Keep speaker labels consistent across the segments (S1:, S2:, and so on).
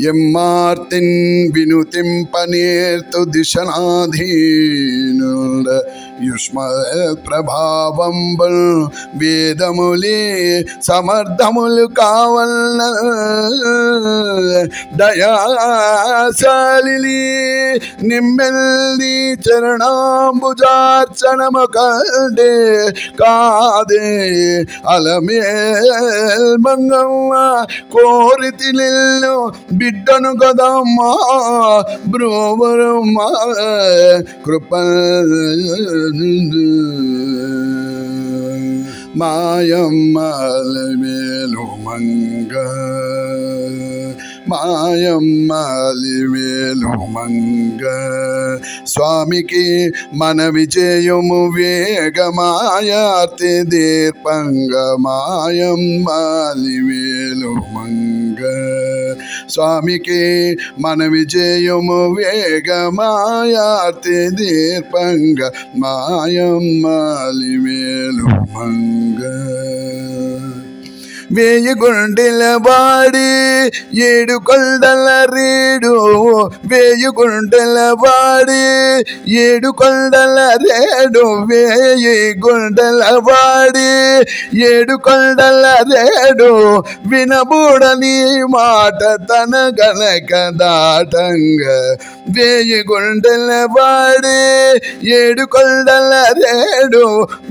S1: ఎమ్మార్తిన్ వినుతింపనేర్తు దిశనాధీనుడ యుష్మ ప్రభావంబుల్ వేదములే సమర్థములు కావల్ల దయాశాలిలి నిమ్మెల్లి చరణాంబుజార్చనము కంటే కాదే అలమేల్ మంగమ్మ కోరితి నిల్లు బిడ్డను కదమ్మా బ్రోవరమ్మ కృప మాయమ్మలమేలు మంగ మాయమ్మలివేలు మంగ స్వామికి మన విజయము వేగమాయార్తి దీర్పంగ మాయమ్మలివేలు మంగ స్వామికి మన విజయము వేగమాయార్తి దీర్పంగ మాయమ్మలివేలు మంగ వేయి గుండెల వాడి ఏడు కొండల రేడు వేయి గుండెల వాడి ఏడు కొండల రేడు వేయి గుండెల వాడి ఏడు కొండల రేడు వినబూడని మాట తన గనక దాటంగ వేయి గుండెల వాడి ఏడు కొండల రేడు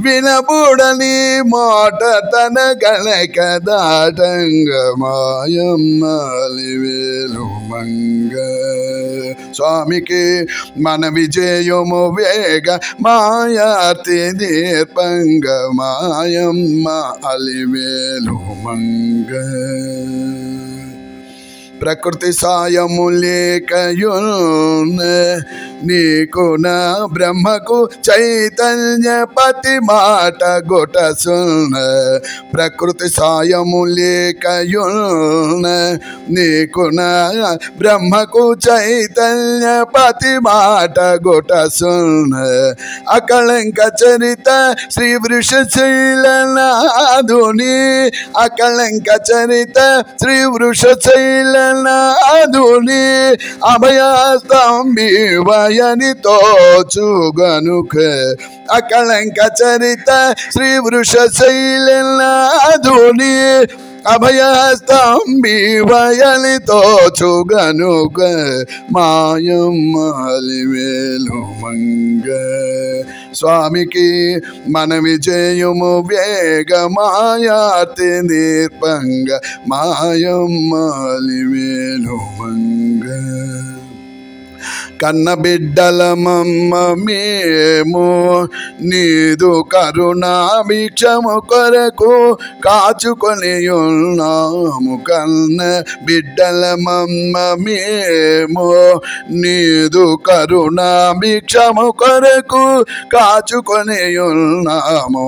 S1: వినబూడని మాట తన గనక దాటంగ మాయమ్మలివేలు మంగ స్వామికి మన విజయము వేగ మాయార్తి దీర్పంగ మాయమ్మ అలివేలు మంగ ప్రకృతి సాయము లేకయున్ నీకు నా బ్రహ్మకు చైతన్య పతి మాట గొటసున్ ప్రకృతి సాయము లేకయున్ నీకు నా బ్రహ్మకు చైతన్య పతి మాట గొటసున్ అకళంక చరిత శ్రీ వృషశైలనాథుని అకళంక చరిత శ్రీ వృషశైలనాథుని అభయస్తంభి వయని తోచుగనుక అకళంక చరిత శ్రీ వృషశైలనాథుని అభయస్తంభి వయని తోచుగనుక మాయమ్మలివేలు మంగ స్వామికి మన విజయము వేగమాయార్తి దీర్పంగ మాయమ్మలివేలు మంగ కన్న బిడ్డలమమ్మ మేము నీదు కరుణాభిక్షము కొరకు కాచుకొని ఉన్నాము కన్న బిడ్డలమమ్మ మేము నీదు కరుణాభిక్షము కొరకు కాచుకొని ఉన్నాము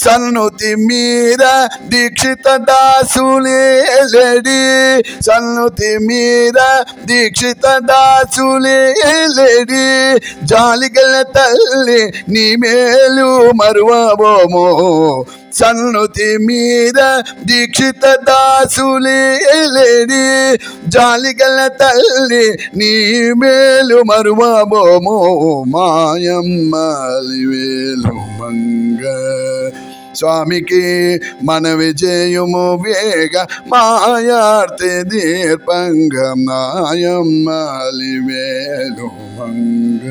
S1: సన్నుతి మీర దీక్షిత దాసులేలడి సన్నుతి మీర దీక్షిత దాసులేలడి జాలిగల తల్లి నీ మేలు మరువబోమో సన్నుతి మీద దీక్షిత దాసులేలడి జాలిగల తల్లి నీ మేలు మరువబోమో మాయమ్మలివేలు మంగ స్వామికి మన విజయము వేగ మాయార్తి దీర్పంగ మాయమ్మలివేలు మంగ